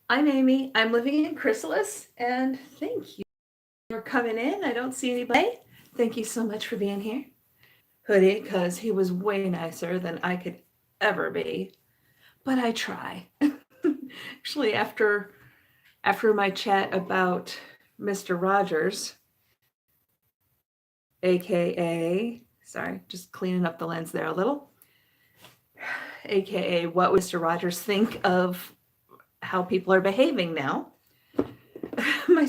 I'm Amy. I'm living in Chrysalis, and thank you for coming in. I don't see anybody. Thank you so much for being here. Hoodie, because he was way nicer than I could ever be, but I try. Actually, after my chat about Mr. Rogers, aka, sorry, just cleaning up the lens there a little, aka what would Mr. Rogers think of how people are behaving now? my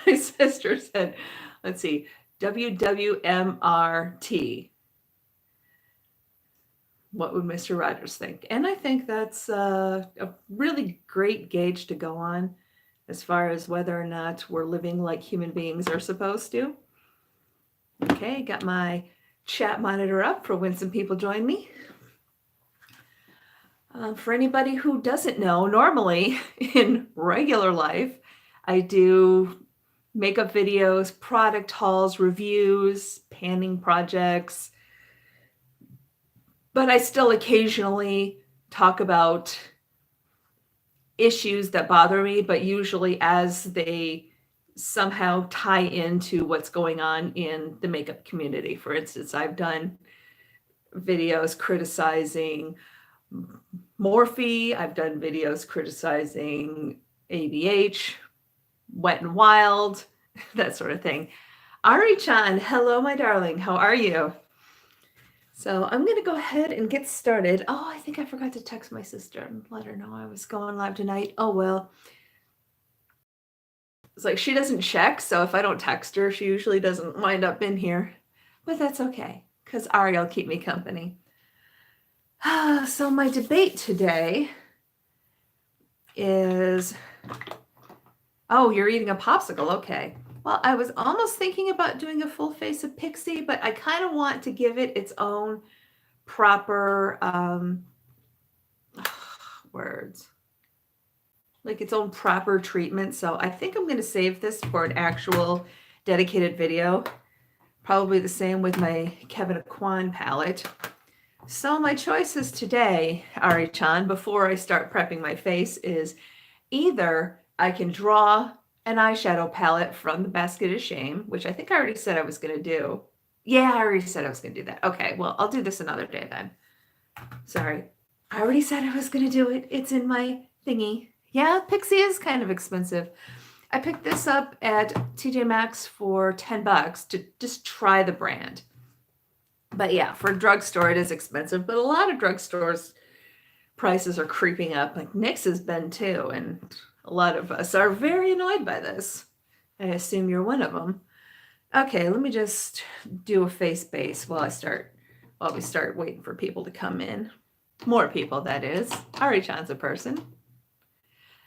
my sister said, let's see, WWMRT. What would Mr. Rogers think? And I think that's a really great gauge to go on as far as whether or not we're living like human beings are supposed to. Okay, got my chat monitor up for when some people join me. For anybody who doesn't know, normally in regular life, I do makeup videos, product hauls, reviews, panning projects, but I still occasionally talk about issues that bother me, but usually as they somehow tie into what's going on in the makeup community. For instance, I've done videos criticizing Morphe, I've done videos criticizing ABH, Wet and Wild, that sort of thing. Ari-chan, hello, my darling. How are you? So I'm going to go ahead and get started. Oh, I think I forgot to text my sister and let her know I was going live tonight. Oh, well. It's like she doesn't check, so if I don't text her, she usually doesn't wind up in here. But that's okay, because Ari will keep me company. So my debate today is, oh, you're eating a popsicle, okay. Well, I was almost thinking about doing a full face of Pixie, but I kind of want to give it its own proper words, like its own proper treatment. So I think I'm going to save this for an actual dedicated video. Probably the same with my Kevin Kwan palette. So my choices today, Ari-chan, before I start prepping my face, is either I can draw an eyeshadow palette from the Basket of Shame, which I think I already said I was going to do. Yeah, I already said I was going to do that. Okay, well, I'll do this another day then. Sorry. I already said I was going to do it. It's in my thingy. Yeah, Pixie is kind of expensive. I picked this up at TJ Maxx for $10 to just try the brand. But yeah, for a drugstore, it is expensive. But a lot of drugstores' prices are creeping up. Like NYX has been too. And a lot of us are very annoyed by this. I assume you're one of them. Okay, let me just do a face base while we start waiting for people to come in. More people, that is. Ari-chan's a person.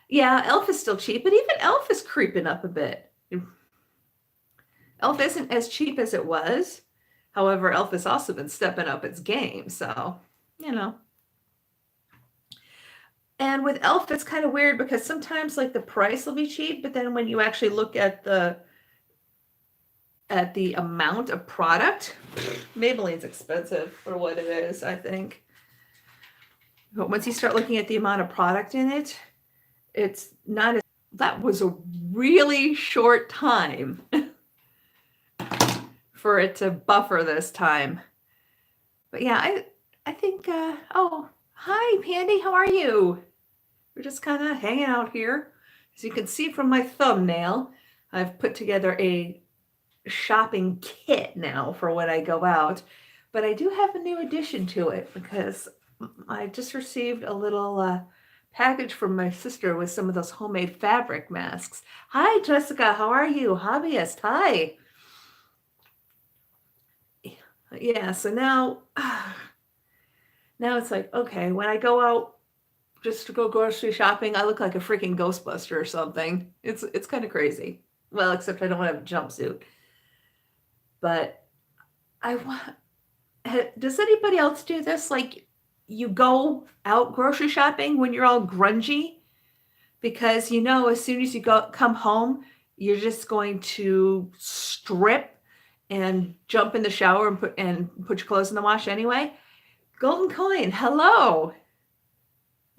Yeah, Elf is still cheap, but even Elf is creeping up a bit. Elf isn't as cheap as it was. However, Elf has also been stepping up its game, so, you know. And with Elf, it's kind of weird because sometimes, like, the price will be cheap, but then when you actually look at the amount of product, Maybelline's expensive for what it is, I think. But once you start looking at the amount of product in it, it's not as, that was a really short time for it to buffer this time. But yeah, I think, oh, hi, Pandy, how are you? We're just kind of hanging out here. As you can see from my thumbnail, I've put together a shopping kit now for when I go out. But I do have a new addition to it because I just received a little package from my sister with some of those homemade fabric masks. Hi, Jessica. How are you? Hobbyist. Hi. Yeah, so now it's like, okay, when I go out just to go grocery shopping, I look like a freaking Ghostbuster or something. It's kind of crazy. Well, except I don't have a jumpsuit. But I want, does anybody else do this? Like, you go out grocery shopping when you're all grungy because you know as soon as you come home, you're just going to strip and jump in the shower and put your clothes in the wash anyway. Golden Coin, hello.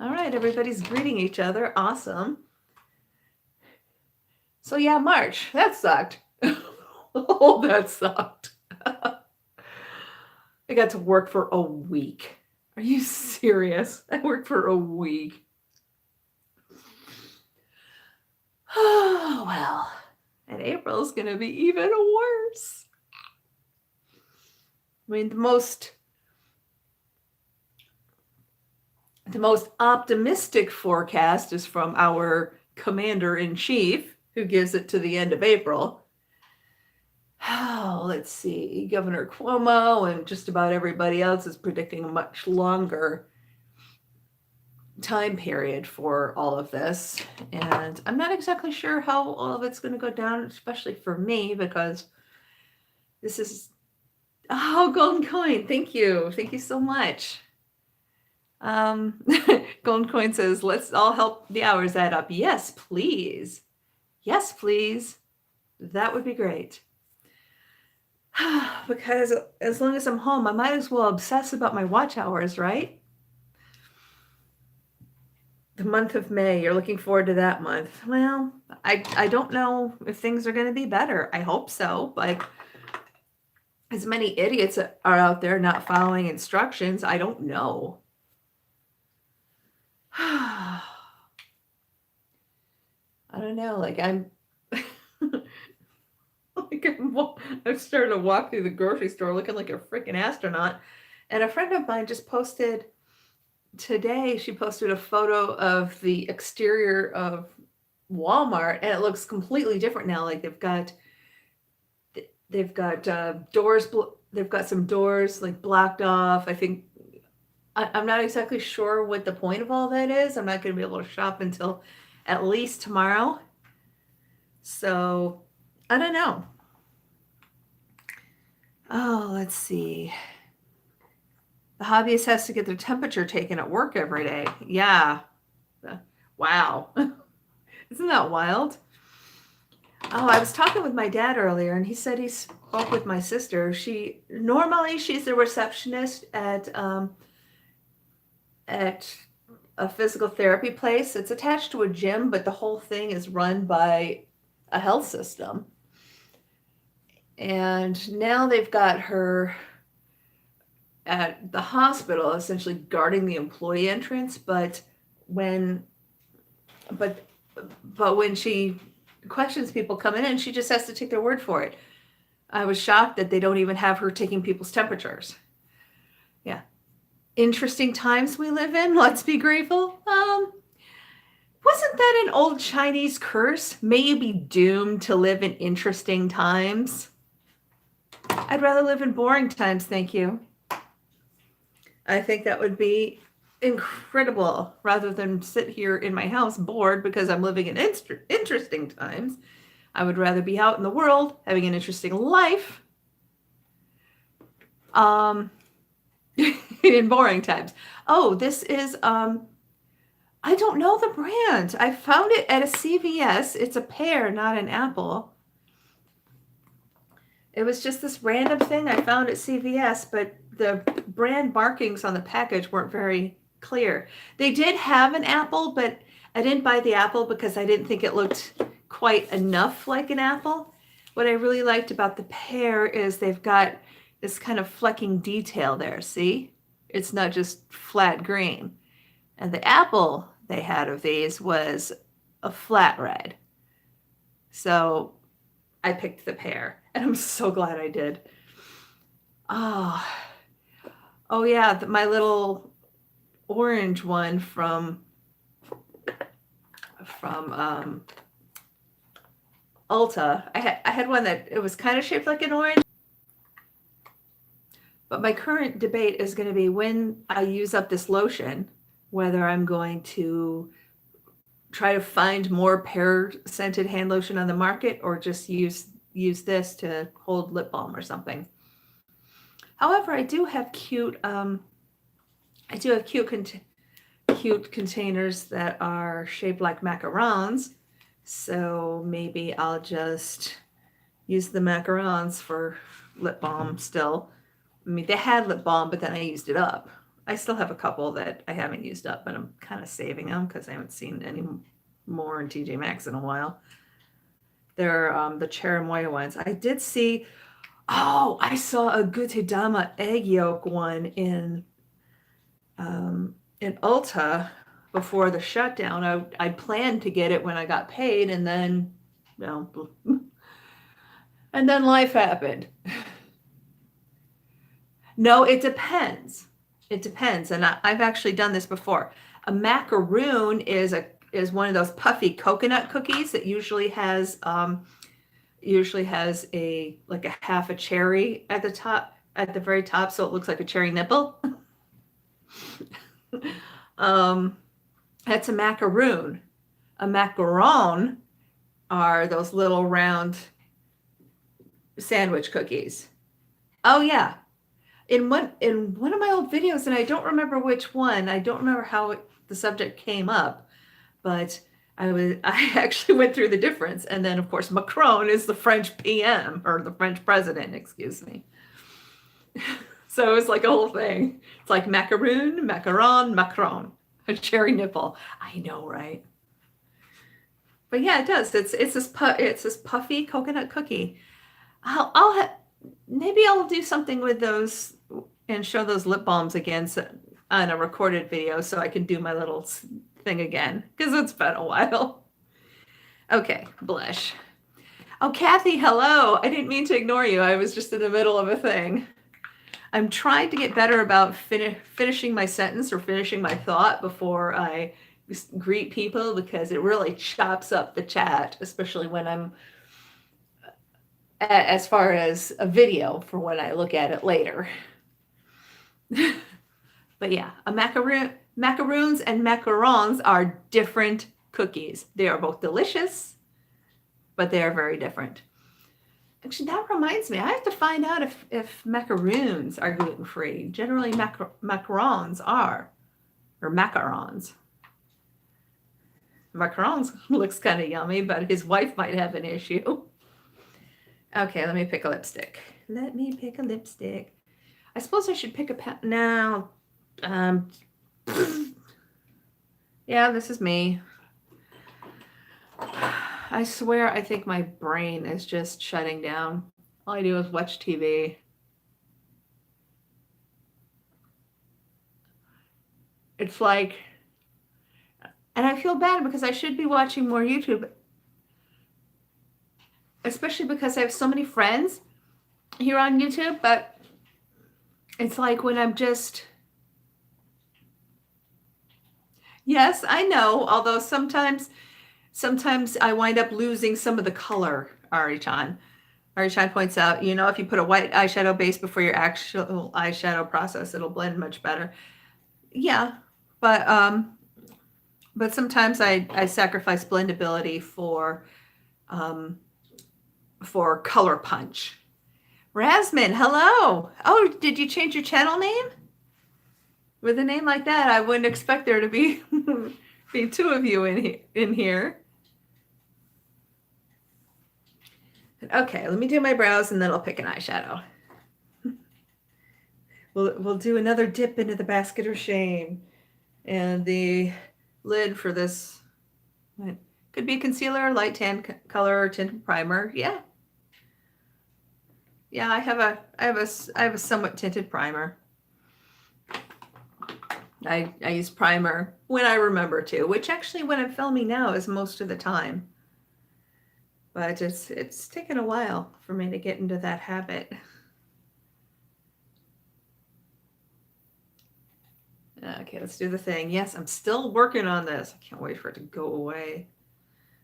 All right, everybody's greeting each other. Awesome. So yeah, March. That sucked. Oh, that sucked. I got to work for a week. Are you serious? I worked for a week. Oh, well. And April's going to be even worse. I mean, the most optimistic forecast is from our commander-in-chief, who gives it to the end of April. Oh, let's see. Governor Cuomo and just about everybody else is predicting a much longer time period for all of this. And I'm not exactly sure how all of it's going to go down, especially for me, because this is... Oh, Golden Coin. Thank you. Thank you so much. Golden Coin says, let's all help the hours add up. Yes, please. Yes, please. That would be great. Because as long as I'm home, I might as well obsess about my watch hours, right? The month of May, you're looking forward to that month. Well, I don't know if things are going to be better. I hope so, but as many idiots are out there not following instructions, I don't know. I don't know, like I'm I'm starting to walk through the grocery store looking like a freaking astronaut. And a friend of mine just posted today, she posted a photo of the exterior of Walmart, and it looks completely different now. Like they've got doors, they've got some doors like blocked off. I think I'm not exactly sure what the point of all that is. I'm not going to be able to shop until at least tomorrow. So I don't know. Oh, let's see. The hobbyist has to get their temperature taken at work every day. Yeah. Wow. Isn't that wild? Oh, I was talking with my dad earlier, and he said he spoke with my sister. Normally she's a receptionist at a physical therapy place. It's attached to a gym, but the whole thing is run by a health system. And now they've got her at the hospital, essentially guarding the employee entrance. But when she questions people coming in, she just has to take their word for it. I was shocked that they don't even have her taking people's temperatures. Yeah. Interesting times we live in. Let's be grateful. Wasn't that an old Chinese curse? May you be doomed to live in interesting times. I'd rather live in boring times, thank you. I think that would be incredible, rather than sit here in my house bored because I'm living in interesting times. I would rather be out in the world having an interesting life in boring times. Oh, this is I don't know the brand. I found it at a CVS. It's a pear, not an apple. It was just this random thing I found at CVS, but the brand markings on the package weren't very clear. They did have an apple, but I didn't buy the apple because I didn't think it looked quite enough like an apple. What I really liked about the pear is they've got this kind of flecking detail there, see? It's not just flat green. And the apple they had of these was a flat red. So I picked the pear, and I'm so glad I did. Oh yeah, my little orange one from Ulta. I had one that it was kind of shaped like an orange. But my current debate is going to be when I use up this lotion, whether I'm going to try to find more pear scented hand lotion on the market or just use this to hold lip balm or something. However, I do have cute containers that are shaped like macarons. So maybe I'll just use the macarons for lip balm still. I mean, they had lip balm, but then I used it up. I still have a couple that I haven't used up, but I'm kind of saving them because I haven't seen any more in TJ Maxx in a while. They're the cherimoya ones. I did see, oh, I saw a Gutedama egg yolk one in Ulta before the shutdown. I planned to get it when I got paid, and then, and then life happened. No, it depends. It depends, and I've actually done this before. A macaroon is one of those puffy coconut cookies that usually has a like a half a cherry at the top, at the very top, so it looks like a cherry nipple. That's a macaroon. A macaron are those little round sandwich cookies. Oh yeah. In one of my old videos, and I don't remember which one, I don't remember how the subject came up, but I actually went through the difference. And then of course Macron is the French PM, or the French president, excuse me. So it was like a whole thing. It's like macaroon, macaron, Macron, a cherry nipple. I know, right? But yeah, it does. It's this puffy coconut cookie. Maybe I'll do something with those and show those lip balms again on a recorded video, so I can do my little thing again, because it's been a while. Okay, blush. Oh, Kathy, hello. I didn't mean to ignore you. I was just in the middle of a thing. I'm trying to get better about finishing my sentence or finishing my thought before I greet people, because it really chops up the chat, especially when I'm as far as a video for when I look at it later. But yeah, macaroons and macarons are different cookies. They are both delicious, but they are very different. Actually, that reminds me, I have to find out if macaroons are gluten-free. Generally, macarons are, or macarons. Macarons looks kind of yummy, but his wife might have an issue. Okay, let me pick a lipstick. Let me pick a lipstick. I suppose I should pick a pen now. Yeah, this is me. I swear, I think my brain is just shutting down. All I do is watch TV. It's like, and I feel bad because I should be watching more YouTube, especially because I have so many friends here on YouTube, but it's like when I'm just, yes, I know, although sometimes I wind up losing some of the color, Ari-chan. Ari-chan points out, if you put a white eyeshadow base before your actual eyeshadow process, it'll blend much better. Yeah, but sometimes I sacrifice blendability for color punch. Rasmin, hello. Oh, did you change your channel name? With a name like that, I wouldn't expect there to be two of you in here. Okay, let me do my brows and then I'll pick an eyeshadow. We'll do another dip into the basket of shame. And the lid for this could be concealer, light tan color, tinted primer. Yeah. Yeah, I have a somewhat tinted primer. I use primer when I remember to, which actually when I'm filming now is most of the time. But it's taken a while for me to get into that habit. Okay, let's do the thing. Yes, I'm still working on this. I can't wait for it to go away.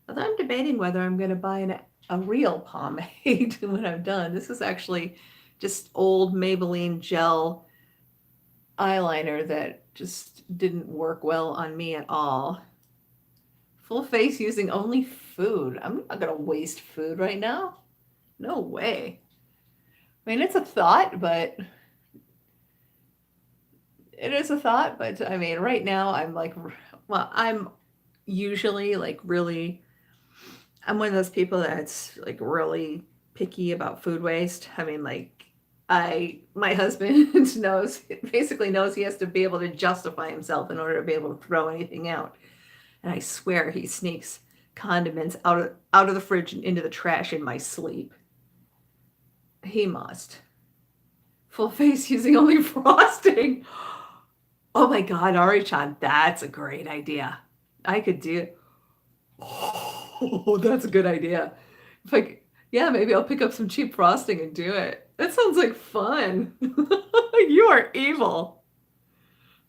Although I'm debating whether I'm going to buy a real pomade when I'm done. This is actually just old Maybelline gel eyeliner that just didn't work well on me at all. Full face using only food. I'm not going to waste food right now. No way. I mean, it's a thought, but it is a thought, but I mean, right now I'm like, well, I'm usually like really, I'm one of those people that's like really picky about food waste. I mean, like my husband basically knows he has to be able to justify himself in order to be able to throw anything out. And I swear he sneaks condiments out of the fridge and into the trash in my sleep. He must. Full face using only frosting. Oh my God, Ari-chan, that's a great idea. I could do. Oh, that's a good idea. Yeah, maybe I'll pick up some cheap frosting and do it. That sounds like fun. You are evil.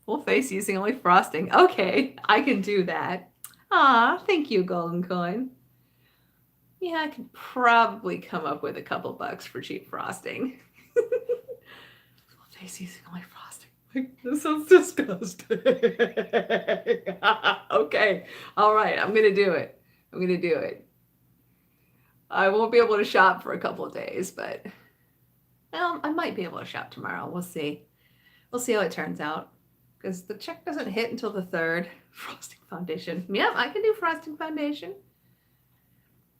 Full face using only frosting. Okay, I can do that. Ah, thank you, Golden Coin. Yeah, I could probably come up with a couple bucks for cheap frosting. Full face using only frosting. This sounds disgusting. Okay, all right, I'm gonna do it. I'm gonna do it. I won't be able to shop for a couple of days, but I might be able to shop tomorrow. We'll see. We'll see how it turns out. Because the check doesn't hit until the 3rd. Frosting foundation. Yep, I can do frosting foundation.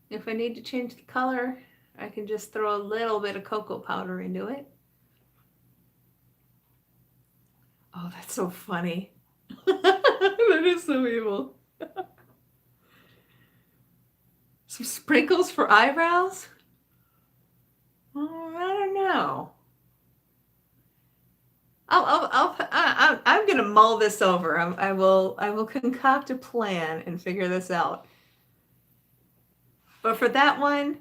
If I need to change the color, I can just throw a little bit of cocoa powder into it. Oh, that's so funny. That is so evil. Some sprinkles for eyebrows? Oh, I don't know. I'm gonna mull this over. I will concoct a plan and figure this out. But for that one,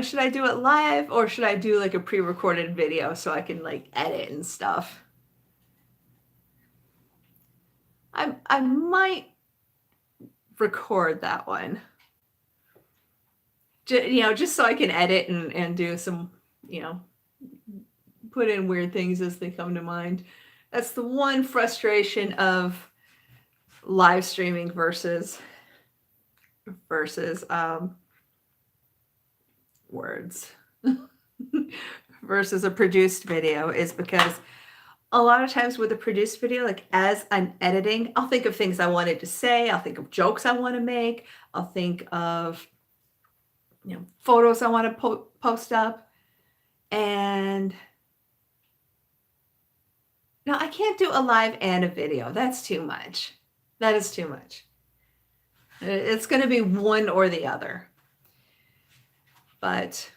should I do it live or should I do like a pre-recorded video so I can like edit and stuff? I might record that one. Just so I can edit and do some, put in weird things as they come to mind. That's the one frustration of live streaming versus words versus a produced video, is because a lot of times with a produced video, like as I'm editing, I'll think of things I wanted to say. I'll think of jokes I want to make. I'll think of photos I want to post up. And no, I can't do a live and a video. That's too much. That is too much. It's going to be one or the other. But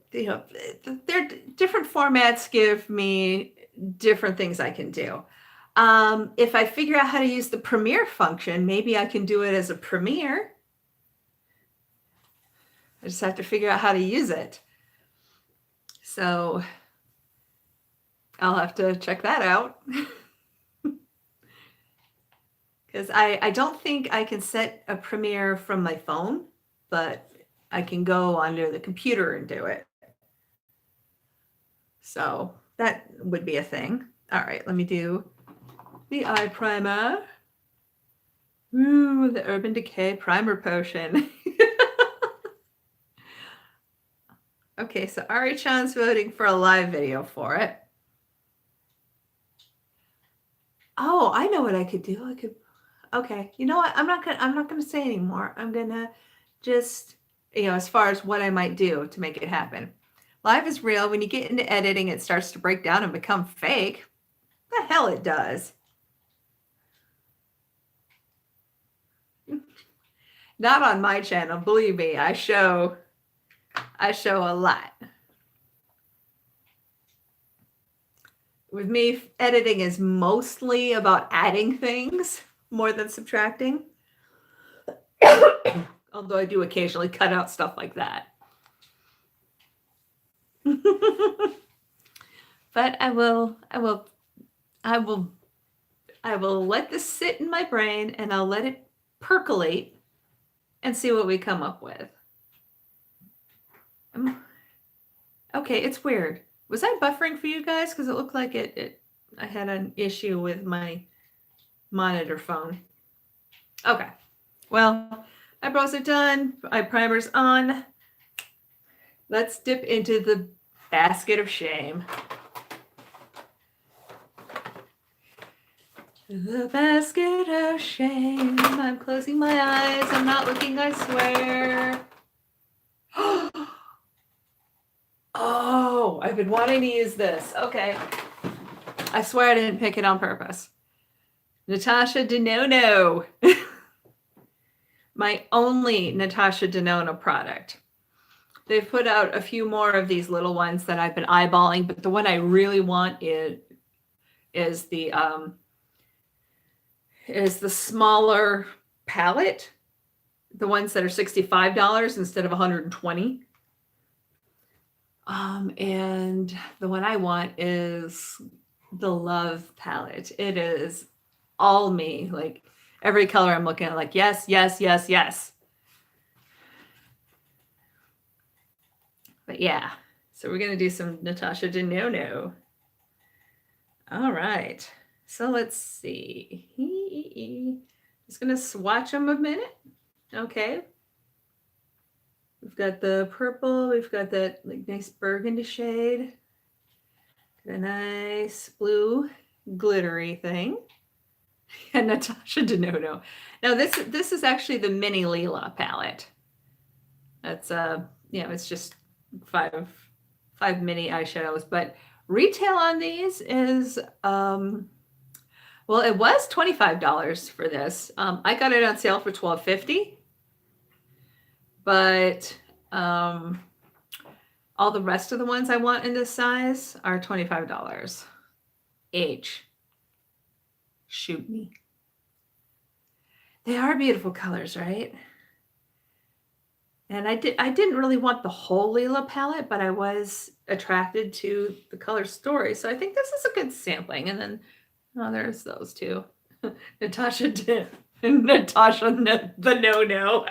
their different formats give me different things I can do. If I figure out how to use the Premiere function, maybe I can do it as a Premiere. I just have to figure out how to use it. So I'll have to check that out. Because I don't think I can set a Premiere from my phone, but I can go onto the computer and do it. So that would be a thing. All right, let me do the eye primer. Ooh, the Urban Decay Primer Potion. Okay, so Ari-chan's voting for a live video for it. Oh, I know what I could do. Okay, you know what? I'm not gonna say anymore. I'm gonna just, as far as what I might do to make it happen. Live is real. When you get into editing, it starts to break down and become fake. The hell it does. Not on my channel, believe me. I show a lot. With me, editing is mostly about adding things more than subtracting. Although I do occasionally cut out stuff like that. But I will let this sit in my brain and I'll let it percolate and see what we come up with. Okay, it's weird. Was I buffering for you guys? Because it looked like I had an issue with my monitor phone. Okay. Well, eyebrows are done. Eye primer's on. Let's dip into the basket of shame. The basket of shame. I'm closing my eyes. I'm not looking, I swear. I've been wanting to use this. Okay. I swear I didn't pick it on purpose. Natasha Denona. My only Natasha Denona product. They've put out a few more of these little ones that I've been eyeballing, but the one I really want is the smaller palette, the ones that are $65 instead of $120. And the one I want is the Love palette. It is all me, like every color I'm looking at, like yes, yes, yes, yes. But yeah, so we're gonna do some Natasha Denona. All right, so let's see. Just gonna swatch them a minute. Okay. We've got the purple, we've got that like nice burgundy shade. Got a nice blue glittery thing. And Natasha Denona. Now this is actually the mini Lila palette. That's it's just five mini eyeshadows, but retail on these is well, it was $25 for this. I got it on sale for $12.50. But all the rest of the ones I want in this size are $25 each. Shoot me. They are beautiful colors, right? And I didn't really want the whole Lila palette, but I was attracted to the color story. So I think this is a good sampling. And then, there's those two. Natasha the no.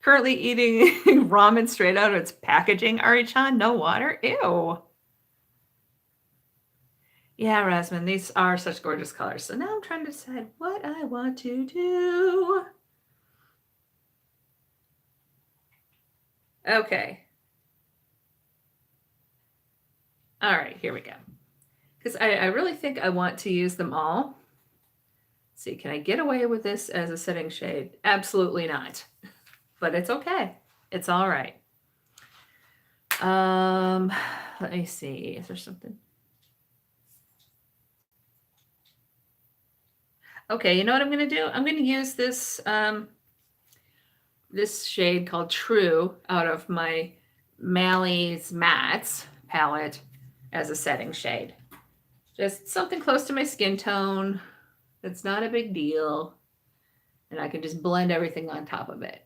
Currently eating ramen straight out of its packaging. Ari-chan, no water? Ew. Yeah, Rasmus, these are such gorgeous colors. So now I'm trying to decide what I want to do. Okay. All right, here we go. Because I really think I want to use them all. Let's see, can I get away with this as a setting shade? Absolutely not. But it's okay. It's all right. Let me see. Is there something? Okay, you know what I'm going to do? I'm going to use this this shade called True out of my Mally's Mattes palette as a setting shade. Just something close to my skin tone. It's not a big deal. And I can just blend everything on top of it.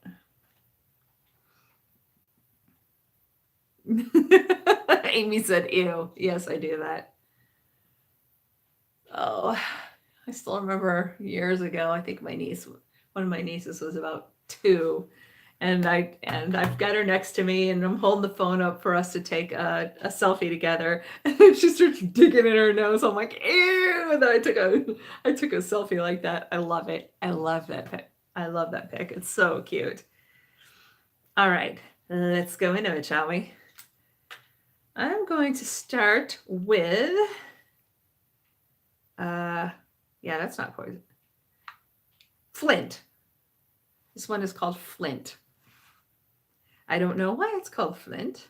Amy said, ew. Yes, I do that. Oh, I still remember years ago, I think one of my nieces was about 2. And I've got her next to me and I'm holding the phone up for us to take a selfie together. And then she starts digging in her nose. I'm like, ew. And then I took a selfie like that. I love it. I love that pic. I love that pic. It's so cute. All right, let's go into it, shall we? I'm going to start with, yeah, that's not poison. Flint. This one is called Flint. I don't know why it's called Flint.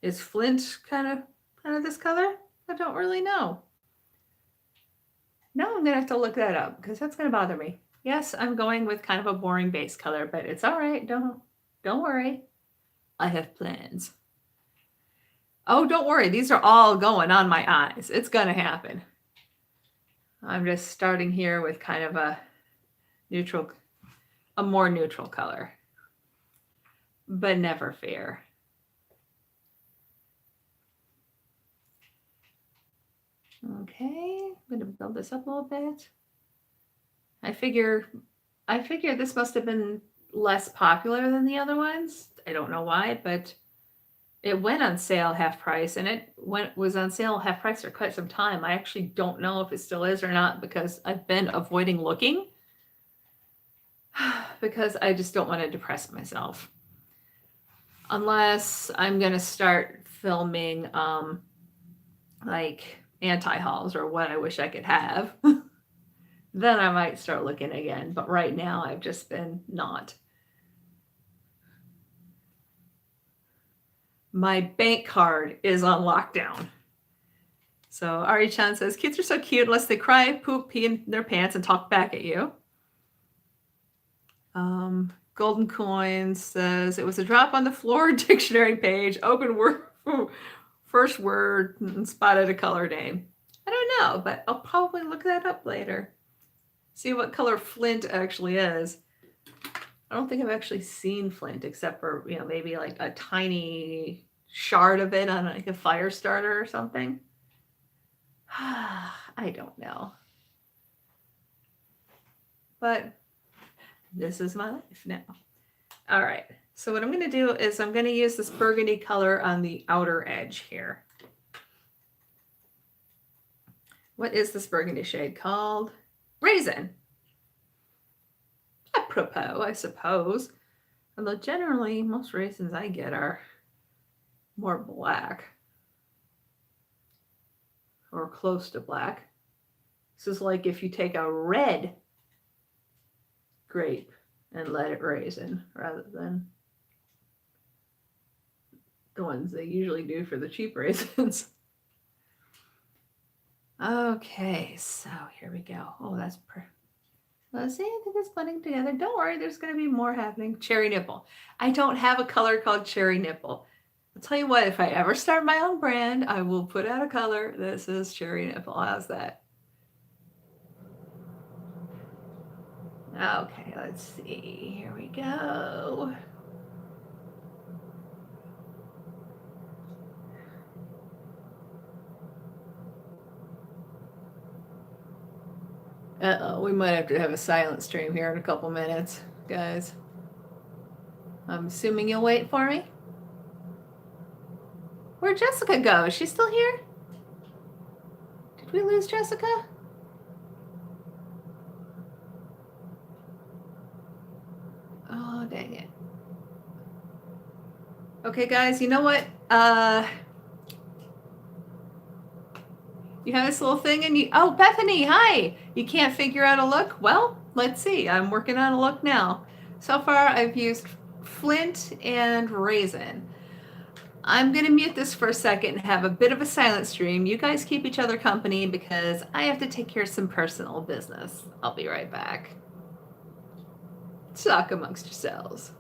Is Flint kind of this color? I don't really know. Now I'm gonna have to look that up because that's gonna bother me. Yes, I'm going with kind of a boring base color, but it's all right. Don't worry. I have plans. Oh, don't worry. These are all going on my eyes. It's gonna happen. I'm just starting here with kind of a more neutral color, but never fear. Okay, I'm going to build this up a little bit. I figure this must have been less popular than the other ones. I don't know why, but it went on sale half price, and it was on sale half price for quite some time. I actually don't know if it still is or not because I've been avoiding looking because I just don't want to depress myself. Unless I'm going to start filming like anti-hauls or what I wish I could have. Then I might start looking again. But right now I've just been not. My bank card is on lockdown. So Ari-chan says, kids are so cute unless they cry, poop, pee in their pants, and talk back at you. Golden Coins says, it was a drop on the floor dictionary page, open word, first word, and spotted a color name. I don't know, but I'll probably look that up later. See what color flint actually is. I don't think I've actually seen flint except for, maybe like a tiny shard of it on like a fire starter or something. I don't know. But this is my life now. All right. So what I'm going to do is I'm going to use this burgundy color on the outer edge here. What is this burgundy shade called? Raisin. Apropos, I suppose. Although generally, most raisins I get are more black. Or close to black. This is like if you take a red grape and let it raisin rather than the ones they usually do for the cheap raisins. Okay, so here we go. Oh, that's let's see, I think it's blending together. Don't worry, there's going to be more happening. Cherry nipple. I don't have a color called cherry nipple. I'll tell you what, if I ever start my own brand, I will put out a color that says cherry nipple. How's that? Okay, let's see. Here we go. Uh-oh, we might have to have a silent stream here in a couple minutes, guys. I'm assuming you'll wait for me. Where'd Jessica go? Is she still here? Did we lose Jessica? Oh, dang it. Okay, guys, you know what? You have this little thing and you... Oh, Bethany, hi! You can't figure out a look? Well, let's see. I'm working on a look now. So far, I've used flint and raisin. I'm going to mute this for a second and have a bit of a silent stream. You guys keep each other company because I have to take care of some personal business. I'll be right back. Talk amongst yourselves.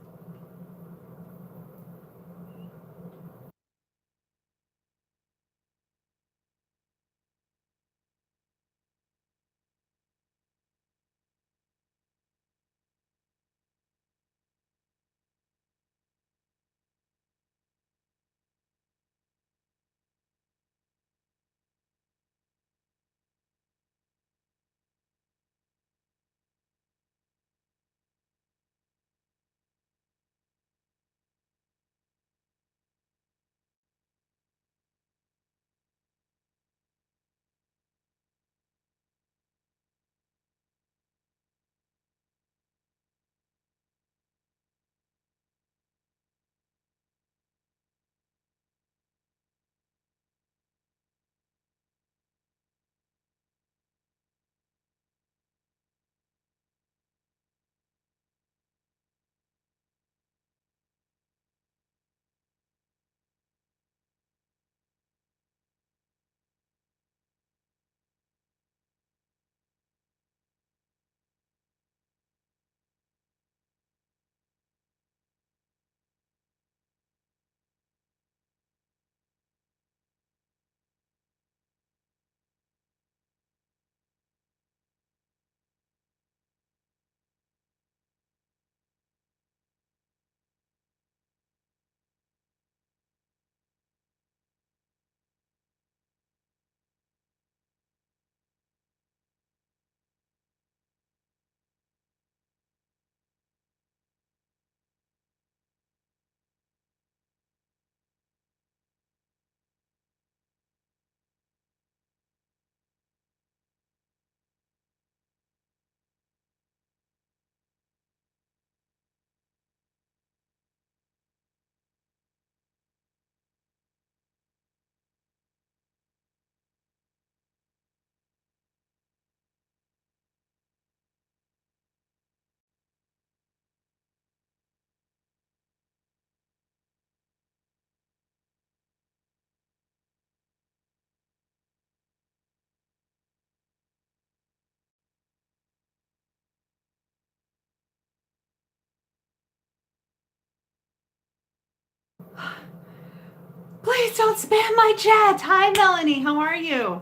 Please don't spam my chat. Hi, Melanie. How are you?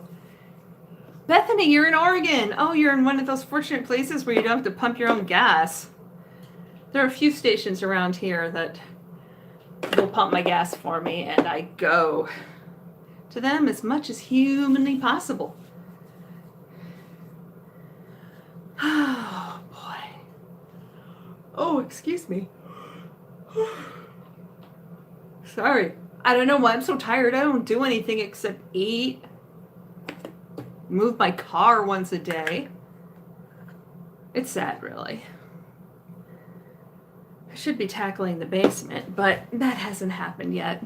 Bethany, you're in Oregon. Oh, you're in one of those fortunate places where you don't have to pump your own gas. There are a few stations around here that will pump my gas for me, and I go to them as much as humanly possible. Oh, boy. Oh, excuse me. Sorry. I don't know why I'm so tired. I don't do anything except eat, move my car once a day. It's sad, really. I should be tackling the basement, but that hasn't happened yet.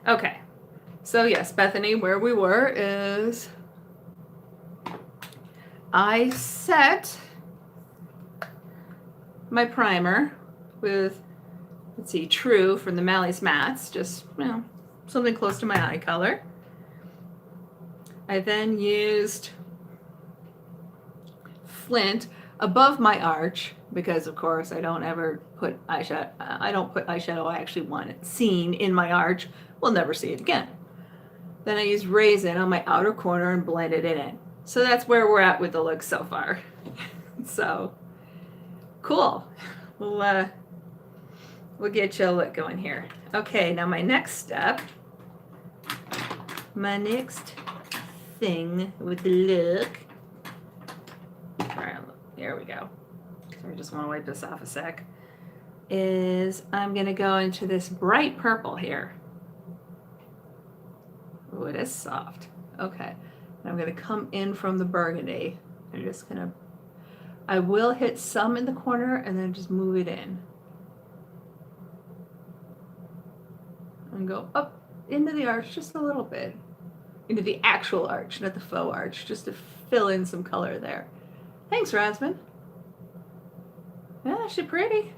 Okay. So yes, Bethany, where we were is I set my primer with, let's see, True from the Mally's Mats, just, you know, something close to my eye color. I then used Flint above my arch because, of course, I don't ever put eyeshadow. I don't put eyeshadow I actually want it seen in my arch. We'll never see it again. Then I used Raisin on my outer corner and blended it in. So that's where we're at with the look so far. So cool. We'll get you a look going here. Okay, now my next step, my next thing with the look. All right, there we go. So I just want to wipe this off a sec. Is I'm going to go into this bright purple here. Oh, it is soft. Okay. And I'm going to come in from the burgundy. I'm just going to, I will hit some in the corner and then just move it in. And go up into the arch just a little bit. Into the actual arch, not the faux arch, just to fill in some color there. Thanks, Rasmus. Yeah, she's pretty.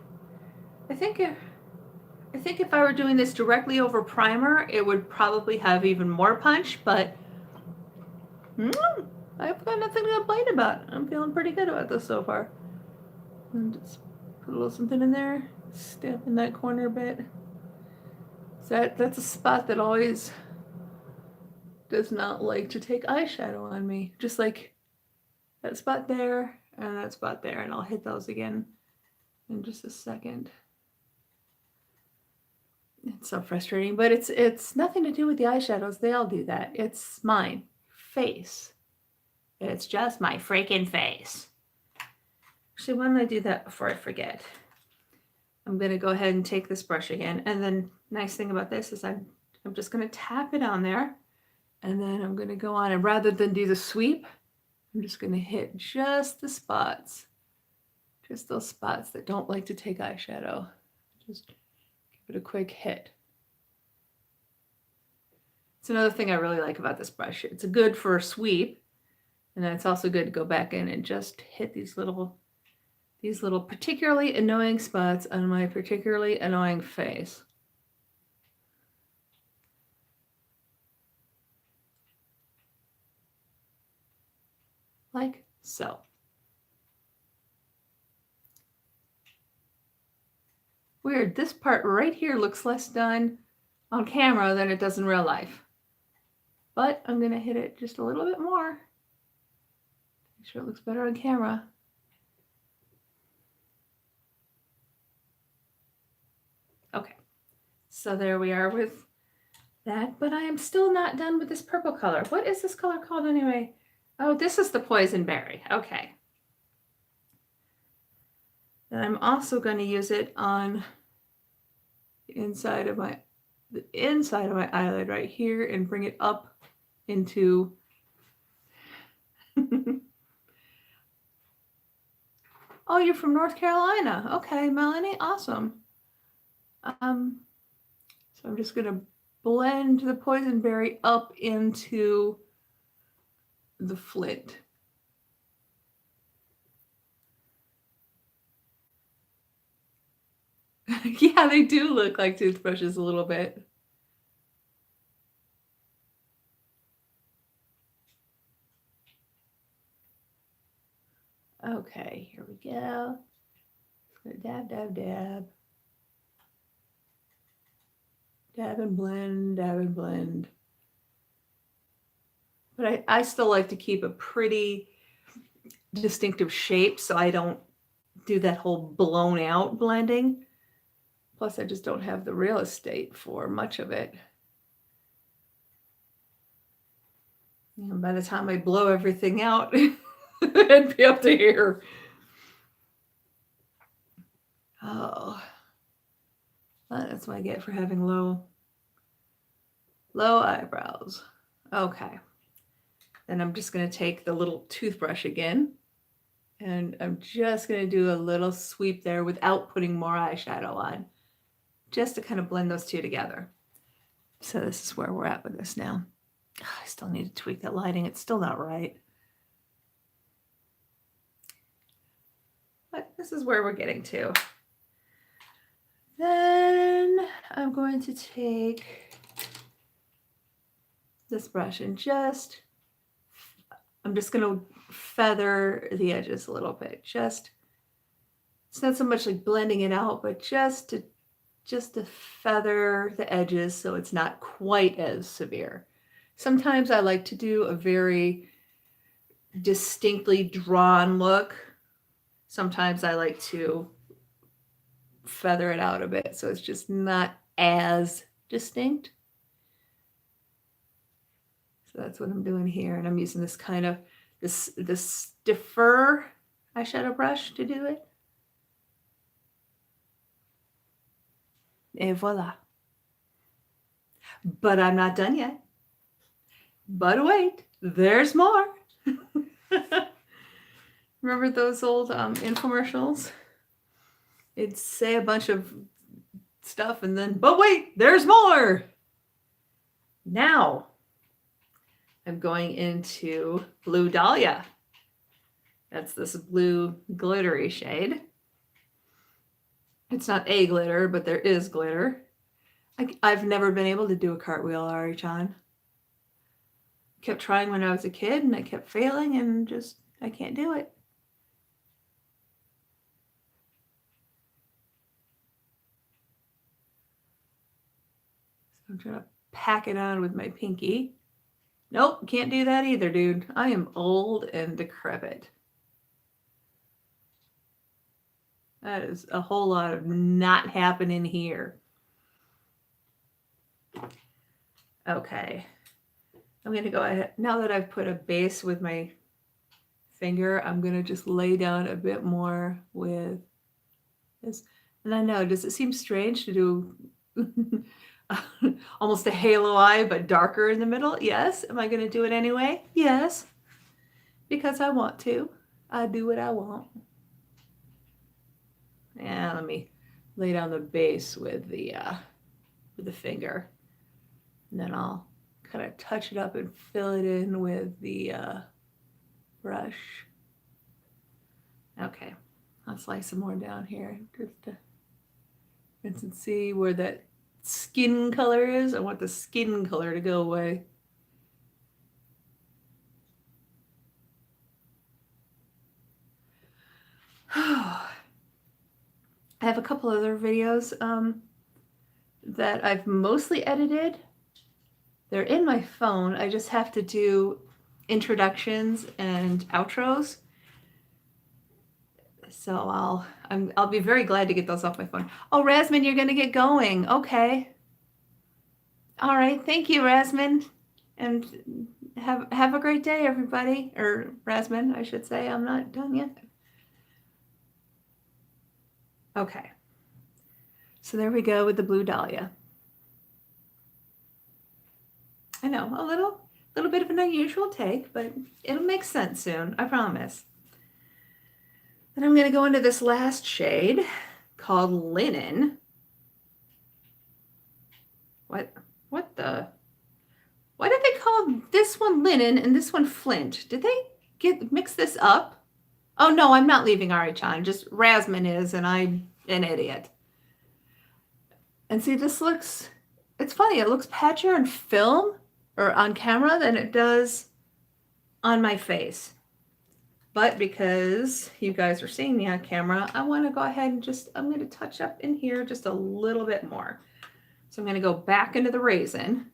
I think if I were doing this directly over primer, it would probably have even more punch, but I've got nothing to complain about. I'm feeling pretty good about this so far. And just put a little something in there, stamp in that corner a bit. So that's a spot that always does not like to take eyeshadow on me. Just like that spot there and that spot there, and I'll hit those again in just a second. It's so frustrating, but it's nothing to do with the eyeshadows. They all do that. It's mine. Face. It's just my freaking face. Actually, why don't I do that before I forget? I'm going to go ahead and take this brush again. And then nice thing about this is I'm just going to tap it on there. And then I'm going to go on, and rather than do the sweep, I'm just going to hit just the spots. Just those spots that don't like to take eyeshadow. Just give it a quick hit. It's another thing I really like about this brush. It's good for a sweep, and then it's also good to go back in and just hit these little particularly annoying spots on my particularly annoying face. Like so. Weird, this part right here looks less done on camera than it does in real life. But I'm gonna hit it just a little bit more. Make sure it looks better on camera. Okay, so there we are with that, but I am still not done with this purple color. What is this color called anyway? Oh, this is the Poison Berry. Okay. And I'm also going to use it on the inside of my eyelid right here and bring it up into Oh, you're from North Carolina. Okay, Melanie, awesome. So I'm just going to blend the Poison Berry up into the Flint. Yeah, they do look like toothbrushes a little bit. Okay, here we go. Just gonna dab, dab, dab. Dab and blend, dab and blend. But I still like to keep a pretty distinctive shape so I don't do that whole blown out blending. Plus I just don't have the real estate for much of it. And by the time I blow everything out, it'd be up to here. Oh, that's what I get for having low eyebrows. Okay. Then I'm just going to take the little toothbrush again, and I'm just going to do a little sweep there without putting more eyeshadow on, just to kind of blend those two together. So this is where we're at with this now. I still need to tweak that lighting. It's still not right. But this is where we're getting to. Then I'm going to take this brush and I'm just going to feather the edges a little bit. It's not so much like blending it out, but just to feather the edges so it's not quite as severe. Sometimes I like to do a very distinctly drawn look. Sometimes I like to feather it out a bit so it's just not as distinct. So that's what I'm doing here, and I'm using this kind of this stiffer eyeshadow brush to do it. Et voila. But I'm not done yet. But wait, there's more. Remember those old infomercials? It'd say a bunch of stuff and then, but wait, there's more. Now I'm going into Blue Dahlia. That's this blue glittery shade. It's not a glitter, but there is glitter. I've never been able to do a cartwheel, Ari-chan. Kept trying when I was a kid and I kept failing and just, I can't do it. So I'm trying to pack it on with my pinky. Nope, can't do that either, dude. I am old and decrepit. That is a whole lot of not happening here. Okay. I'm going to go ahead. Now that I've put a base with my finger, I'm going to just lay down a bit more with this. And I know, does it seem strange to do almost a halo eye, but darker in the middle? Yes. Am I going to do it anyway? Yes. Because I want to. I do what I want. And let me lay down the base with the finger. And then I'll kind of touch it up and fill it in with the brush. Okay. I'll slice some more down here just to see where that skin color is. I want the skin color to go away. I have a couple other videos that I've mostly edited. They're in my phone. I just have to do introductions and outros. So I'll be very glad to get those off my phone. Oh, Rasmin, you're going to get going. Okay. All right. Thank you, Rasmin. And have a great day, everybody. Or Rasmin, I should say. I'm not done yet. Okay. So there we go with the Blue Dahlia. I know, a little bit of an unusual take, but it'll make sense soon, I promise. Then I'm going to go into this last shade called Linen. What the? Why did they call this one Linen and this one Flint? Did they mix this up? Oh no, I'm not leaving Ari-chan. Just Rasmin is, and I'm an idiot. And see, this looks, it's funny. It looks patchier on film or on camera than it does on my face. But because you guys are seeing me on camera, I want to go ahead and I'm going to touch up in here just a little bit more. So I'm going to go back into the raisin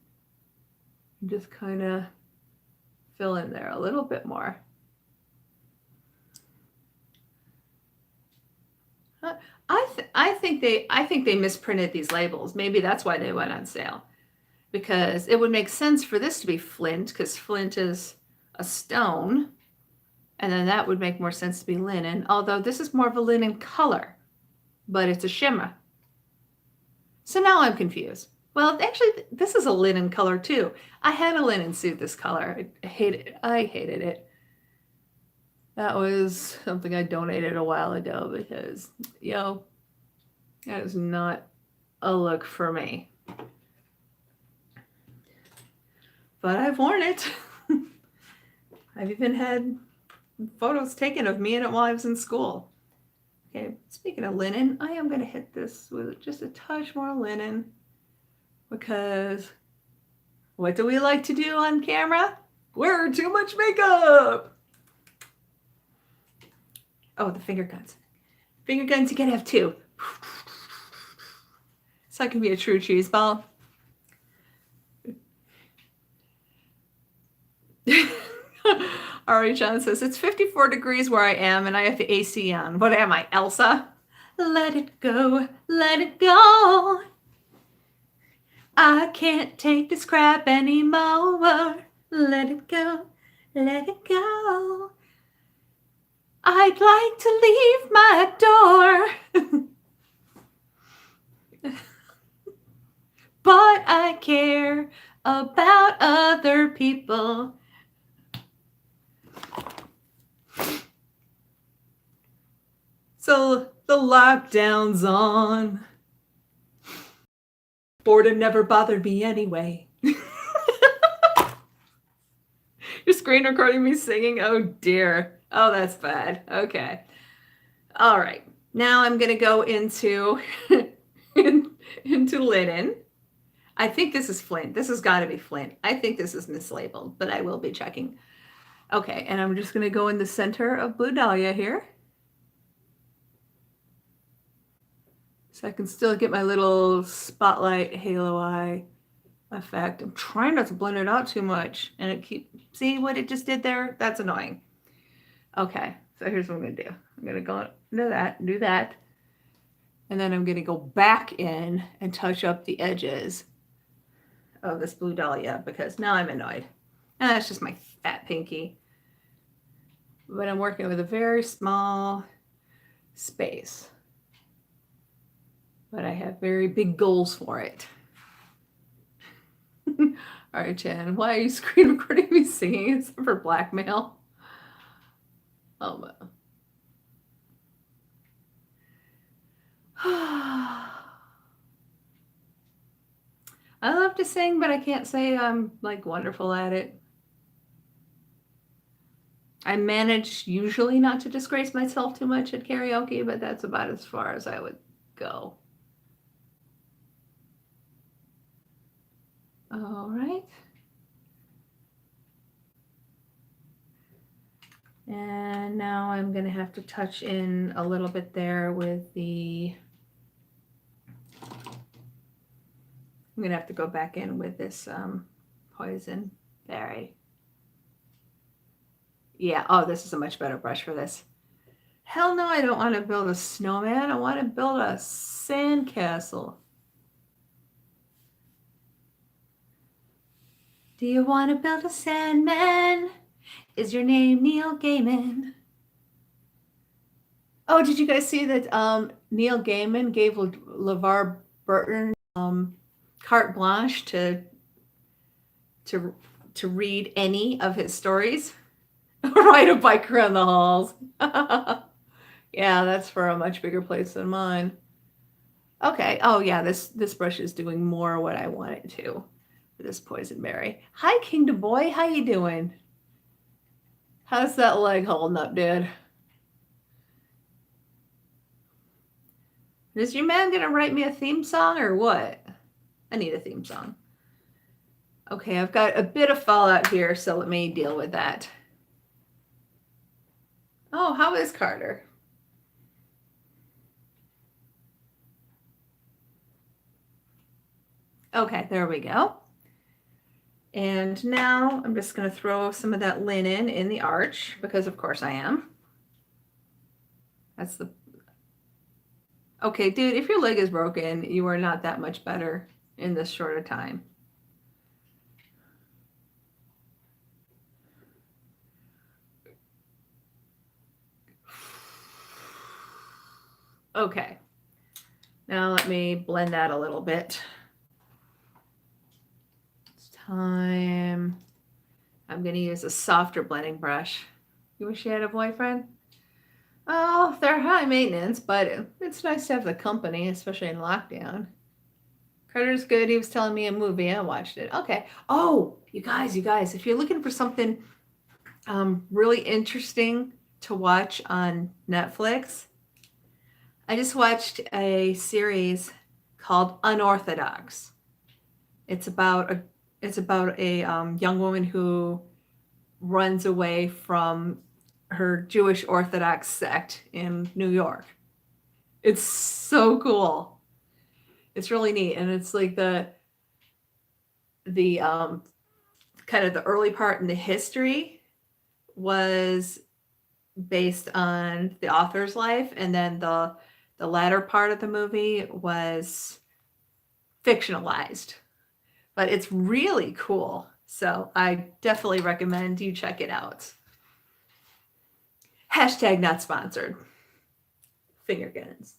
and just kind of fill in there a little bit more. I think they misprinted these labels. Maybe that's why they went on sale, because it would make sense for this to be flint, because flint is a stone, and then that would make more sense to be linen, although this is more of a linen color, but it's a shimmer. So now I'm confused. Well, actually, this is a linen color too. I had a linen suit this color. I hated it. That was something I donated a while ago because, yo, that is not a look for me. But I've worn it. I've even had photos taken of me in it while I was in school. Okay, speaking of linen, I am going to hit this with just a touch more linen, because what do we like to do on camera? Wear too much makeup. Oh, the finger guns. Finger guns, you gotta have two. So I can be a true cheese ball. Ari John says, it's 54 degrees where I am and I have the AC on. What am I, Elsa? Let it go, let it go. I can't take this crap anymore. Let it go, let it go. I'd like to leave my door. But I care about other people. So the lockdown's on. Boredom never bothered me anyway. Your screen recording me singing? Oh dear. Oh, that's bad. Okay. All right. Now I'm going to go into into linen. I think this is flint. This has got to be flint. I think this is mislabeled, but I will be checking. Okay, and I'm just going to go in the center of Blue Dahlia here. So I can still get my little spotlight halo eye effect. I'm trying not to blend it out too much, and it see what it just did there? That's annoying. Okay, so here's what I'm going to do. I'm going to go into that, do that, and then I'm going to go back in and touch up the edges of this Blue Dahlia, because now I'm annoyed. And that's just my fat pinky. But I'm working with a very small space. But I have very big goals for it. All right, Jen, why are you screen recording me singing? Is it for blackmail? Oh, no. I love to sing, but I can't say I'm like wonderful at it. I manage usually not to disgrace myself too much at karaoke, but that's about as far as I would go. All right. And now I'm going to have to touch in a little bit there with the, I'm going to have to go back in with this poison berry. Yeah, oh, this is a much better brush for this. Hell no, I don't want to build a snowman. I want to build a sandcastle. Do you want to build a sandman? Is your name Neil Gaiman? Oh, did you guys see that Neil Gaiman gave LeVar Burton carte blanche to read any of his stories? Ride a bike around the halls. Yeah, that's for a much bigger place than mine. Okay. Oh yeah, this brush is doing more what I want it to for this poison berry. Hi, Kingdom Boy. How you doing? How's that leg holding up, dude? Is your man gonna write me a theme song or what? I need a theme song. Okay, I've got a bit of fallout here, so let me deal with that. Oh, how is Carter? Okay, there we go. And now I'm just going to throw some of that linen in the arch because of course I am. That's the... Okay, dude, if your leg is broken, you are not that much better in this short a time. Okay. Now let me blend that a little bit. It's time. I'm going to use a softer blending brush. You wish you had a boyfriend? Oh, they're high maintenance, but it's nice to have the company, especially in lockdown. Carter's good. He was telling me a movie. I watched it. Okay. Oh, you guys, if you're looking for something really interesting to watch on Netflix, I just watched a series called Unorthodox. It's about a young woman who runs away from her Jewish Orthodox sect in New York. It's so cool. It's really neat, and it's like the kind of the early part in the history was based on the author's life, and then the latter part of the movie was fictionalized. But it's really cool. So I definitely recommend you check it out. Hashtag not sponsored. Finger guns.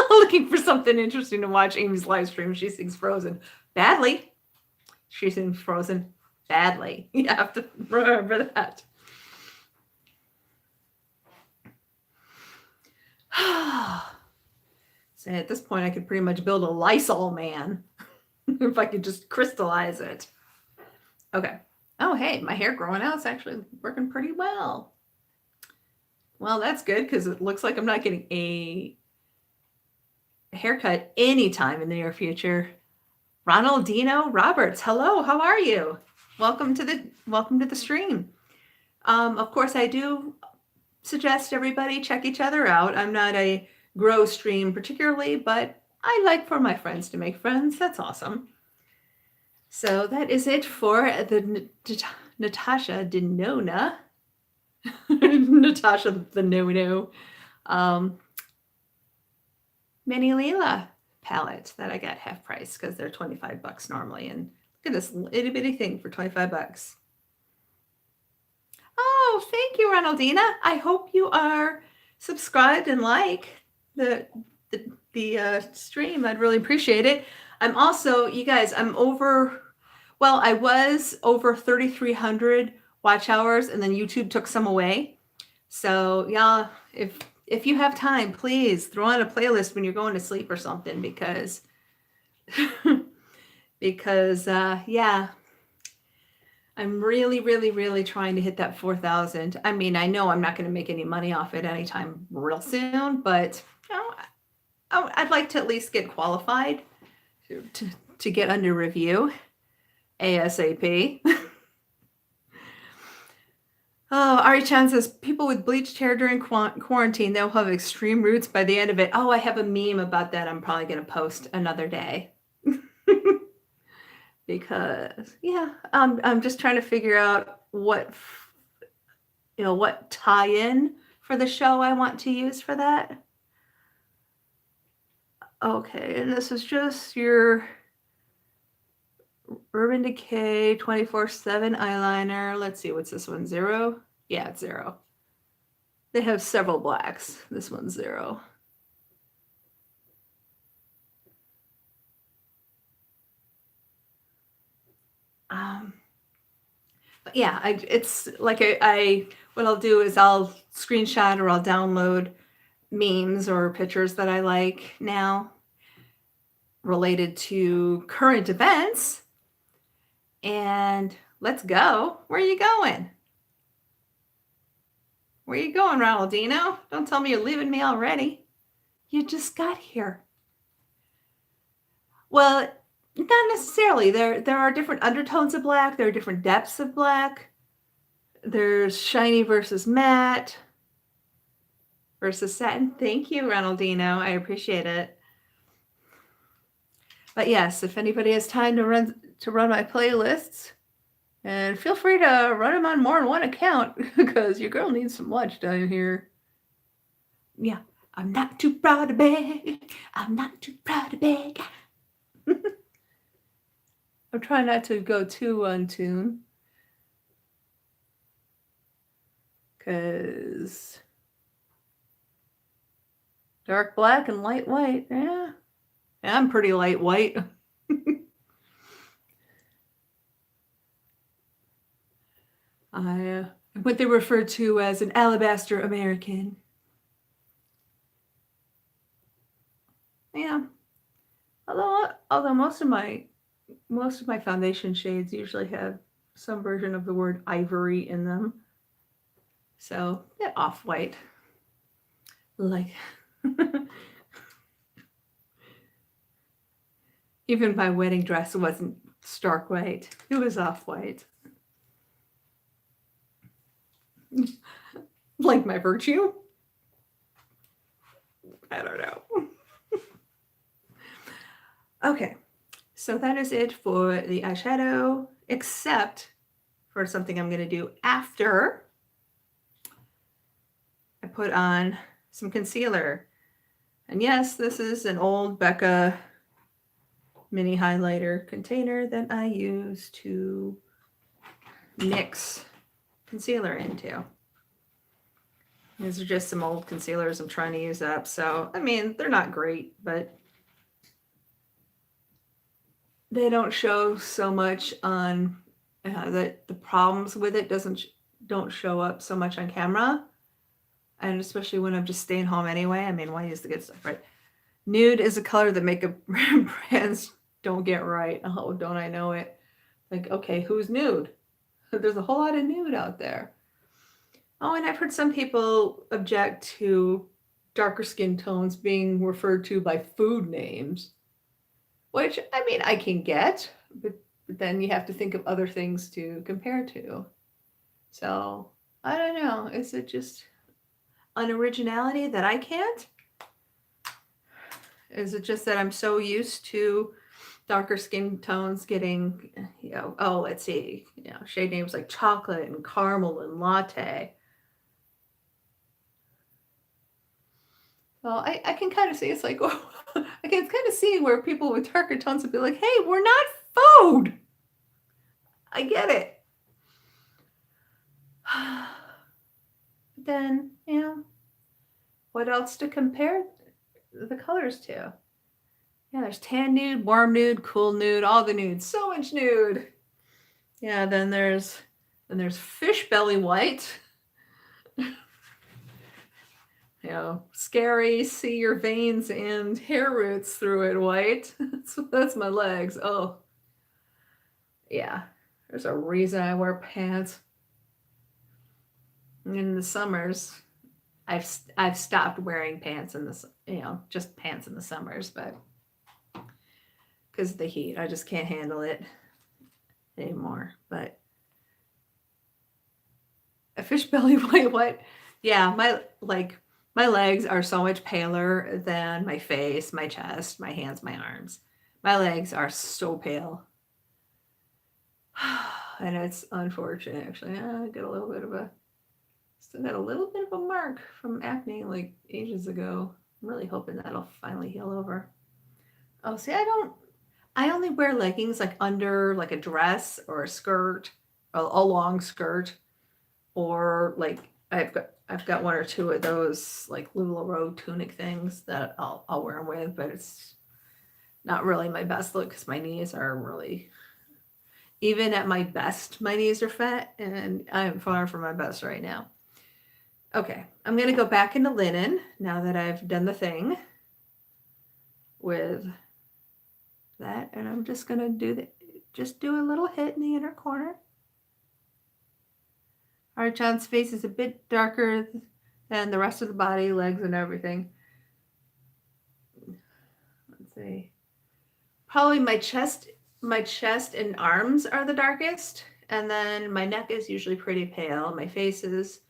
Looking for something interesting to watch Amy's live stream. She sings Frozen badly. She sings Frozen badly. You have to remember that. So at this point, I could pretty much build a Lysol man if I could just crystallize it. Okay. Oh, hey, my hair growing out is actually working pretty well. Well, that's good because it looks like I'm not getting a haircut anytime in the near future. Ronaldino Roberts, hello, how are you? Welcome to the stream. Of course, I do suggest everybody check each other out. I'm not a grow stream particularly, but I like for my friends to make friends. That's awesome. So that is it for the Natasha Denona. Natasha the no-no. Mini Lila palette that I got half price because they're $25 normally. And look at this itty bitty thing for $25. Oh, thank you, Ronaldina. I hope you are subscribed and like the stream. I'd really appreciate it. I'm also, you guys, I was over 3,300 watch hours, and then YouTube took some away. So yeah, if you have time, please throw on a playlist when you're going to sleep or something, because yeah, I'm really, really, really trying to hit that 4,000. I mean, I know I'm not going to make any money off it anytime real soon, but you know, I'd like to at least get qualified to get under review ASAP. Oh, Ari-chan says, people with bleached hair during quarantine, they'll have extreme roots by the end of it. Oh, I have a meme about that I'm probably going to post another day. Because, yeah, I'm just trying to figure out what tie-in for the show I want to use for that. Okay, and this is just your Urban Decay 24/7 eyeliner. Let's see, what's this one? 0? Yeah, it's 0. They have several blacks. This one's 0. But yeah, it's like what I'll do is I'll screenshot or I'll download memes or pictures that I like now related to current events. And let's go. Where are you going? Where are you going, Ronaldino? Don't tell me you're leaving me already. You just got here. Well, not necessarily. There are different undertones of black. There are different depths of black. There's shiny versus matte versus satin. Thank you, Ronaldino. I appreciate it. But yes, if anybody has time to run my playlists, and feel free to run them on more than one account because your girl needs some lunch down here. Yeah, I'm not too proud to beg. I'm not too proud to beg. I'm trying not to go too untune. Because dark black and light white, yeah. I'm pretty light white. I what they refer to as an alabaster American. Yeah. Although most of my foundation shades usually have some version of the word ivory in them. So, yeah, off-white. Like even my wedding dress wasn't stark white. It was off-white. Like my virtue? I don't know. Okay, so that is it for the eyeshadow, except for something I'm going to do after I put on some concealer. And yes, this is an old Becca mini highlighter container that I use to mix concealer into. These are just some old concealers I'm trying to use up. So, I mean, they're not great, but they don't show so much on the problems with it don't show up so much on camera. And especially when I'm just staying home anyway. I mean, why use the good stuff, right? Nude is a color that makeup brands don't get right. Oh, don't I know it? Like, okay, who's nude? There's a whole lot of nude out there. Oh, and I've heard some people object to darker skin tones being referred to by food names, which, I mean, I can get, but then you have to think of other things to compare to. So, I don't know. Is it just an originality that I can't? Is it just that I'm so used to darker skin tones getting, oh, let's see, shade names like chocolate and caramel and latte. Well, I can kind of see, it's like, oh, I can kind of see where people with darker tones would be like, hey, we're not food. I get it. But then, what else to compare the colors to? Yeah, there's tan nude, warm nude, cool nude, all the nudes. So much nude. Yeah, then there's fish belly white. Scary, see your veins and hair roots through it white. That's my legs. Oh. Yeah. There's a reason I wear pants. In the summers, I've stopped wearing pants in the just pants in the summers, but because of the heat, I just can't handle it anymore. But a fish belly white, what? Yeah, my legs are so much paler than my face, my chest, my hands, my arms. My legs are so pale. And it's unfortunate, actually. I got a little bit of a mark from acne like ages ago. I'm really hoping that'll finally heal over. Oh, see, I only wear leggings like under like a dress or a skirt, a long skirt, or like I've got one or two of those like LuLaRoe tunic things that I'll wear them with, but it's not really my best look because my knees are really, even at my best, my knees are fat, and I'm far from my best right now. Okay, I'm gonna go back into linen now that I've done the thing with that, and I'm just gonna do a little hit in the inner corner. Our John's face is a bit darker than the rest of the body, legs and everything. Let's see. Probably my chest and arms are the darkest, and then my neck is usually pretty pale. My face is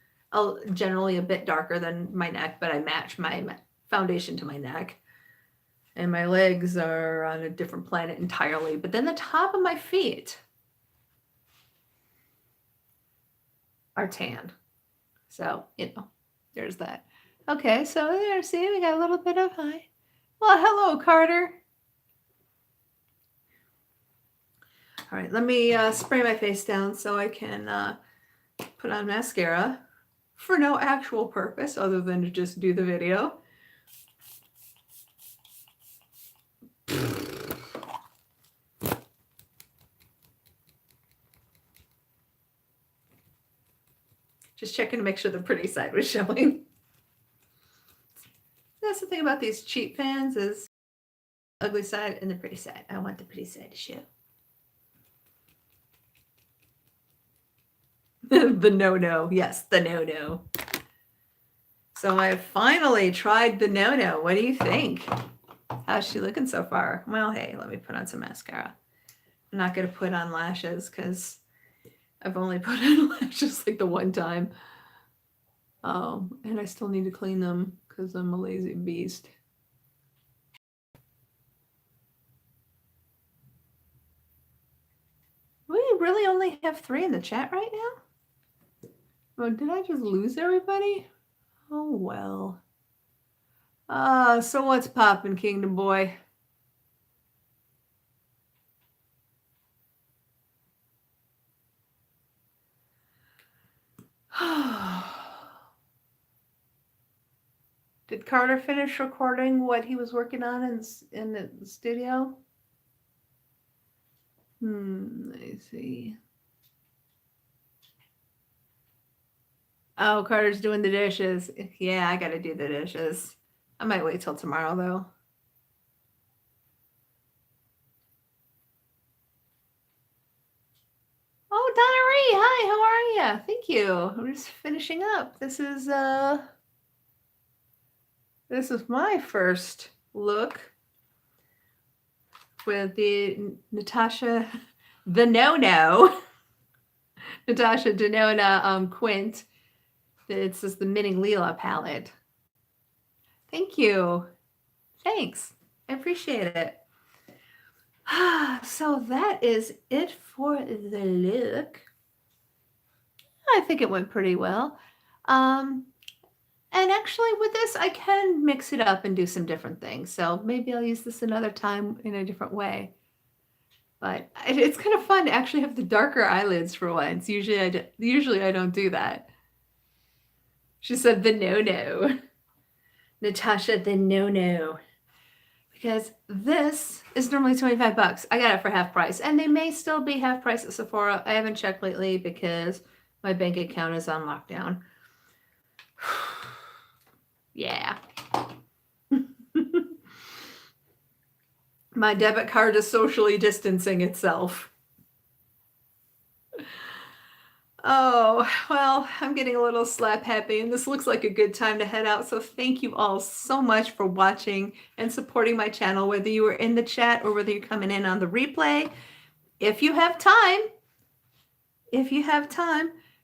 generally a bit darker than my neck, but I match my foundation to my neck. And my legs are on a different planet entirely. But then the top of my feet are tan. So, there's that. Okay, so there, see, we got a little bit of hi. Well, hello, Carter. All right, let me spray my face down so I can put on mascara for no actual purpose other than to just do the video. Just checking to make sure the pretty side was showing. That's the thing about these cheap fans is ugly side and the pretty side. I want the pretty side to show. The no-no. Yes, the no-no. So I finally tried the no-no. What do you think? How's she looking so far? Well, hey, let me put on some mascara. I'm not going to put on lashes because I've only put on lashes like the one time. And I still need to clean them because I'm a lazy beast. We really only have 3 in the chat right now? Oh, did I just lose everybody? Oh, well. So what's poppin', Kingdom Boy? Did Carter finish recording what he was working on in the studio? Let me see. Oh, Carter's doing the dishes. Yeah, I gotta do the dishes. I might wait till tomorrow, though. Oh, Donna Ree, hi, how are you? Thank you. I'm just finishing up. This is my first look with the Natasha Denona. Natasha Denona Quint. This is the Minning Lila palette. Thank you. Thanks. I appreciate it. So that is it for the look. I think it went pretty well. And actually with this, I can mix it up and do some different things. So maybe I'll use this another time in a different way. But it's kind of fun to actually have the darker eyelids for once. Usually I don't do that. She said the no-no. Natasha, the no-no. Because this is normally 25 bucks. I got it for half price. And they may still be half price at Sephora. I haven't checked lately because my bank account is on lockdown. Yeah. My debit card is socially distancing itself. Oh, well, I'm getting a little slap happy, and this looks like a good time to head out. So thank you all so much for watching and supporting my channel, whether you were in the chat or whether you're coming in on the replay. If you have time,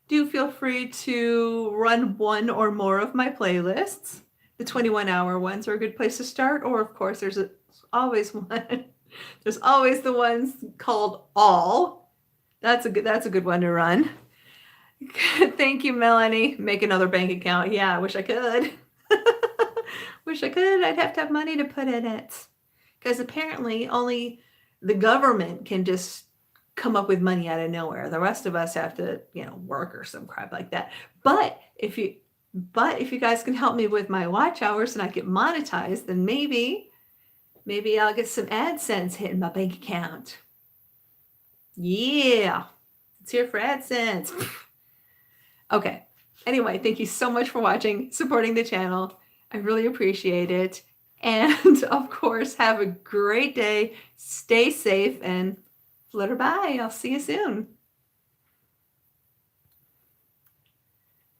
do feel free to run one or more of my playlists. The 21-hour ones are a good place to start, or of course, there's always one. There's always the ones called All. That's a good one to run. Thank you, Melanie. Make another bank account. Yeah, I wish I could. Wish I could. I'd have to have money to put in it. Because apparently only the government can just come up with money out of nowhere. The rest of us have to, work or some crap like that. But if you guys can help me with my watch hours and I get monetized, then maybe I'll get some AdSense hitting my bank account. Yeah. It's here for AdSense. Okay. Anyway, thank you so much for watching, supporting the channel. I really appreciate it. And of course, have a great day. Stay safe and flutter bye. I'll see you soon.